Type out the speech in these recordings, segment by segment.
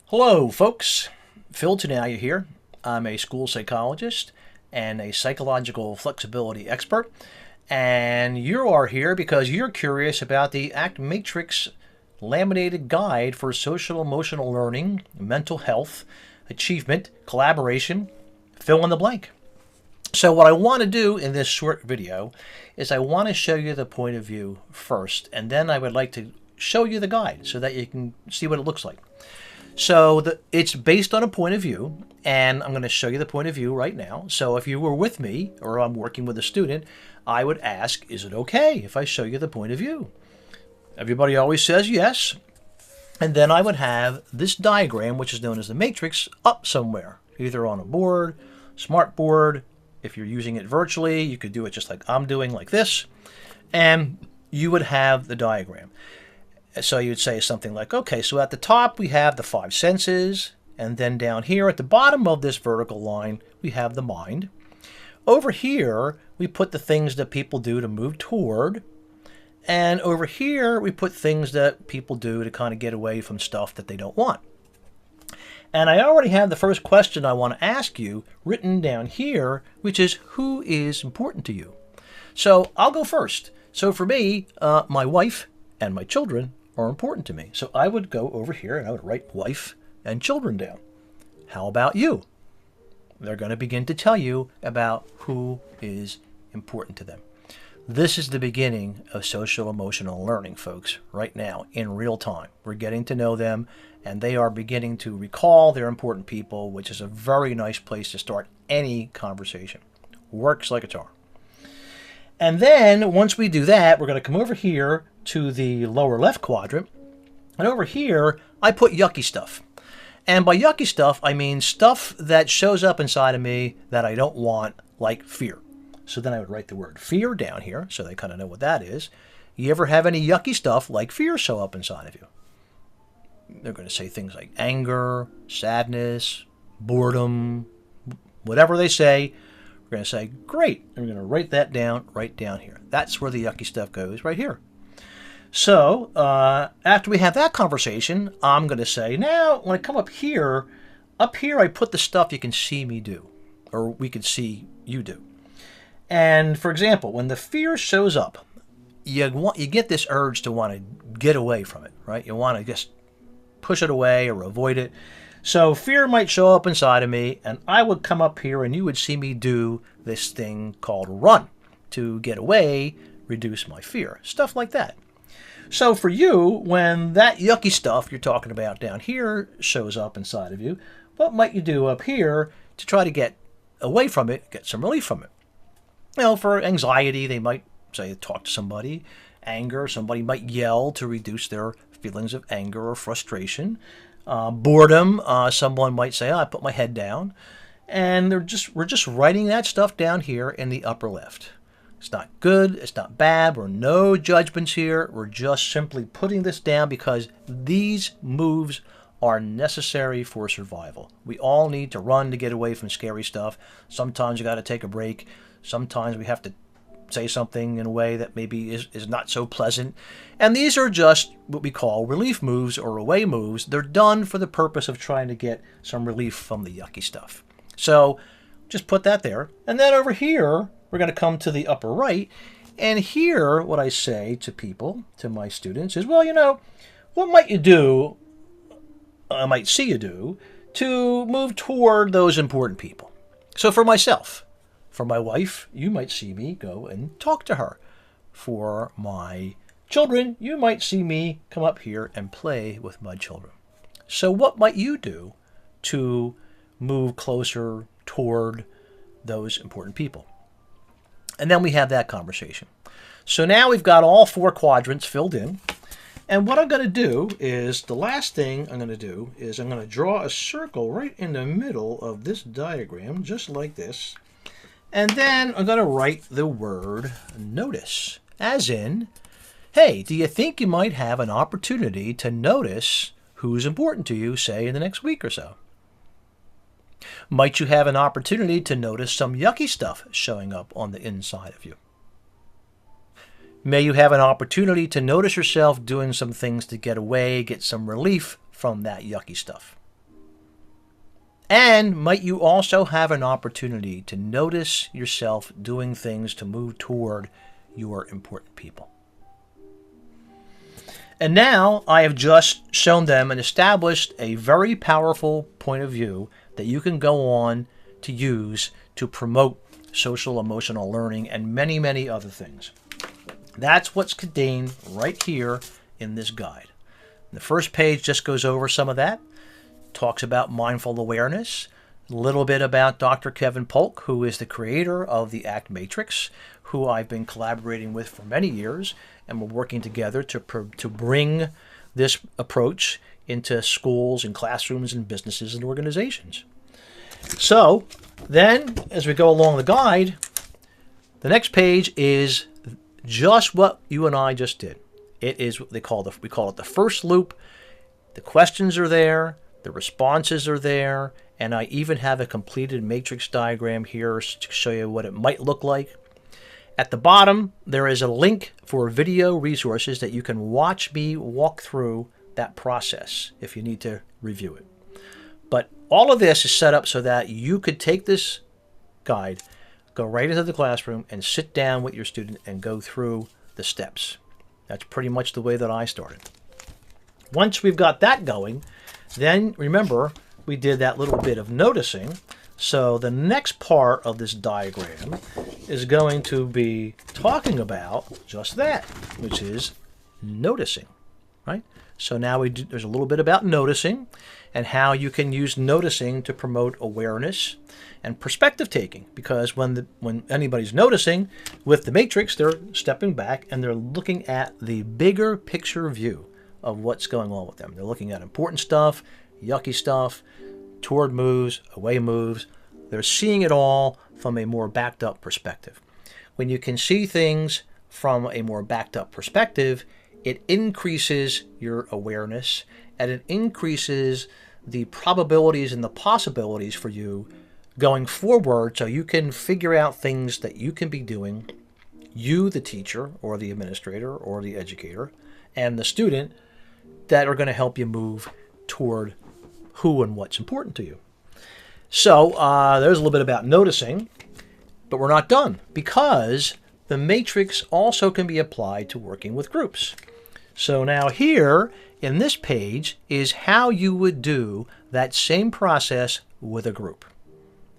Hello, folks. Phil Tenaya here. I'm a school psychologist and a psychological flexibility expert. And you are here because you're curious about the ACT Matrix Laminated Guide for Social Emotional Learning, Mental Health, Achievement, Collaboration, fill in the blank. So what I want to do in this short video is I want to show you the point of view first, and then I would like to show you the guide so that you can see what it looks like. So it's based on a point of view, and I'm going to show you the point of view right now. So if you were with me, or I'm working with a student, I would ask, is it okay if I show you the point of view? Everybody always says yes. And then I would have this diagram, which is known as the matrix, up somewhere, either on a board, smart board. If you're using it virtually, you could do it just like I'm doing, like this. And you would have the diagram. So you'd say something like, okay, so at the top we have the five senses, and then down here at the bottom of this vertical line, we have the mind. Over here, we put the things that people do to move toward, and over here, we put things that people do to kind of get away from stuff that they don't want. And I already have the first question I want to ask you written down here, which is, who is important to you? So I'll go first. So for me, my wife and my children are important to me. So I would go over here and I would write wife and children down. How about you? They're going to begin to tell you about who is important to them. This is the beginning of social emotional learning, folks, right now, in real time. We're getting to know them, and they are beginning to recall their important people, which is a very nice place to start any conversation. Works like a charm. And then once we do that, we're going to come over here to the lower left quadrant. And over here, I put yucky stuff. And by yucky stuff, I mean stuff that shows up inside of me that I don't want, like fear. So then I would write the word fear down here so they kind of know what that is. You ever have any yucky stuff like fear show up inside of you? They're going to say things like anger, sadness, boredom, whatever they say. We're going to say, great. And we're going to write that down right down here. That's where the yucky stuff goes, right here. So after we have that conversation, I'm going to say, now when I come up here I put the stuff you can see me do, or we can see you do. And for example, when the fear shows up, you get this urge to want to get away from it, right? You want to just push it away or avoid it. So fear might show up inside of me, and I would come up here and you would see me do this thing called run to get away, reduce my fear, stuff like that. So for you, when that yucky stuff you're talking about down here shows up inside of you, what might you do up here to try to get away from it, get some relief from it? Well, for anxiety, they might say talk to somebody. Anger, somebody might yell to reduce their feelings of anger or frustration. Boredom, someone might say, I put my head down. And we're just writing that stuff down here in the upper left. It's not good, it's not bad, we're no judgments here. We're just simply putting this down because these moves are necessary for survival. We all need to run to get away from scary stuff. Sometimes you got to take a break. Sometimes we have to say something in a way that maybe is not so pleasant. And these are just what we call relief moves or away moves. They're done for the purpose of trying to get some relief from the yucky stuff. So just put that there. And then over here, we're going to come to the upper right. And here, what I say to people, to my students, is, well, you know, what might you do, I might see you do, to move toward those important people? So for myself, for my wife, you might see me go and talk to her. For my children, you might see me come up here and play with my children. So what might you do to move closer toward those important people? And then we have that conversation. So now we've got all four quadrants filled in. And what I'm going to do is, the last thing I'm going to do is I'm going to draw a circle right in the middle of this diagram, just like this. And then I'm going to write the word notice, as in, hey, do you think you might have an opportunity to notice who's important to you, say, in the next week or so? Might you have an opportunity to notice some yucky stuff showing up on the inside of you? May you have an opportunity to notice yourself doing some things to get away, get some relief from that yucky stuff. And might you also have an opportunity to notice yourself doing things to move toward your important people. And now I have just shown them and established a very powerful point of view that you can go on to use to promote social emotional learning and many, many other things. That's what's contained right here in this guide. The first page just goes over some of that, talks about mindful awareness, a little bit about Dr. Kevin Polk, who is the creator of the ACT Matrix, who I've been collaborating with for many years, and we're working together to bring this approach into schools and classrooms and businesses and organizations. So then, as we go along the guide, the next page is just what you and I just did. It is what we call it the first loop. The questions are there, the responses are there, and I even have a completed matrix diagram here to show you what it might look like. At the bottom, there is a link for video resources that you can watch me walk through that process if you need to review it. But all of this is set up so that you could take this guide, go right into the classroom, and sit down with your student and go through the steps. That's pretty much the way that I started. Once we've got that going, then remember we did that little bit of noticing. So the next part of this diagram is going to be talking about just that, which is noticing, right? So now there's a little bit about noticing and how you can use noticing to promote awareness and perspective taking. Because when anybody's noticing with the matrix, they're stepping back and they're looking at the bigger picture view of what's going on with them. They're looking at important stuff, yucky stuff, toward moves, away moves. They're seeing it all from a more backed up perspective. When you can see things from a more backed up perspective, it increases your awareness and it increases the probabilities and the possibilities for you going forward, so you can figure out things that you can be doing, you, the teacher or the administrator or the educator, and the student, that are going to help you move toward who and what's important to you. So there's a little bit about noticing, but we're not done, because the matrix also can be applied to working with groups. So now here in this page is how you would do that same process with a group.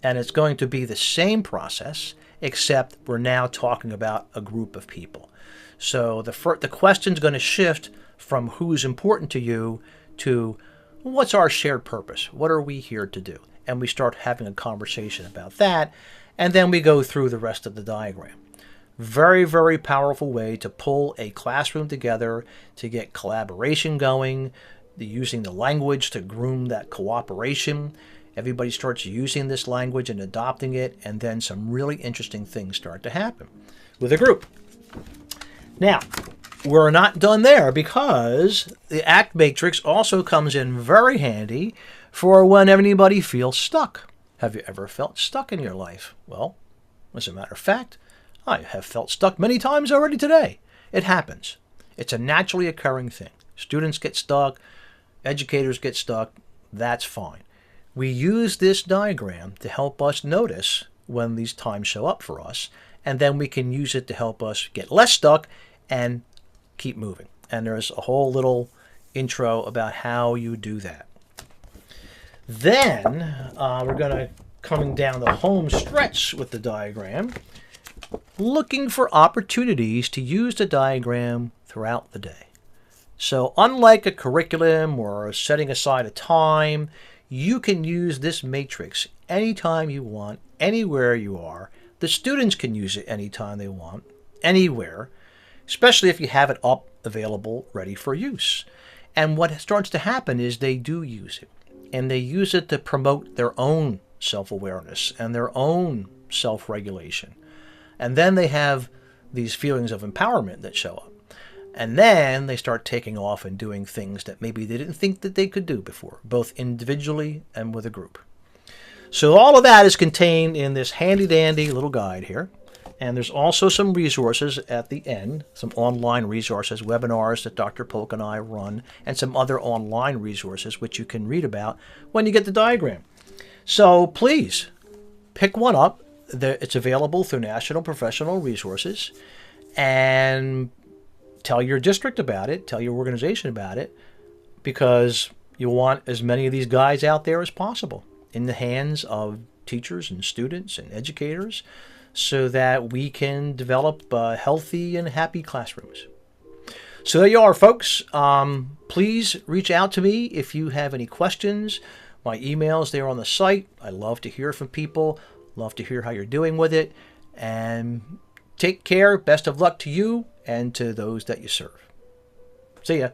And it's going to be the same process, except we're now talking about a group of people. So the question's going to shift from who's important to you to what's our shared purpose? What are we here to do? And we start having a conversation about that, and then we go through the rest of the diagram. Very, very powerful way to pull a classroom together, to get collaboration going, using the language to groom that cooperation. Everybody starts using this language and adopting it, and then some really interesting things start to happen with a group. Now, we're not done there, because the ACT Matrix also comes in very handy for when anybody feels stuck. Have you ever felt stuck in your life? Well, as a matter of fact, I have felt stuck many times already today. It happens. It's a naturally occurring thing. Students get stuck, educators get stuck. That's fine. We use this diagram to help us notice when these times show up for us, and then we can use it to help us get less stuck and keep moving. And there's a whole little intro about how you do that. Then we're going to coming down the home stretch with the diagram, looking for opportunities to use the diagram throughout the day. So unlike a curriculum or setting aside a time, you can use this matrix anytime you want, anywhere you are. The students can use it anytime they want, anywhere, especially if you have it up, available, ready for use. And what starts to happen is they do use it, and they use it to promote their own self-awareness and their own self-regulation. And then they have these feelings of empowerment that show up. And then they start taking off and doing things that maybe they didn't think that they could do before, both individually and with a group. So all of that is contained in this handy-dandy little guide here. And there's also some resources at the end, some online resources, webinars that Dr. Polk and I run, and some other online resources which you can read about when you get the diagram. So please pick one up. It's available through National Professional Resources, and tell your district about it, tell your organization about it, because you want as many of these guys out there as possible in the hands of teachers and students and educators so that we can develop healthy and happy classrooms. So there you are, folks. Please reach out to me if you have any questions. My email is there on the site. I love to hear from people, love to hear how you're doing with it. And take care. Best of luck to you and to those that you serve. See ya.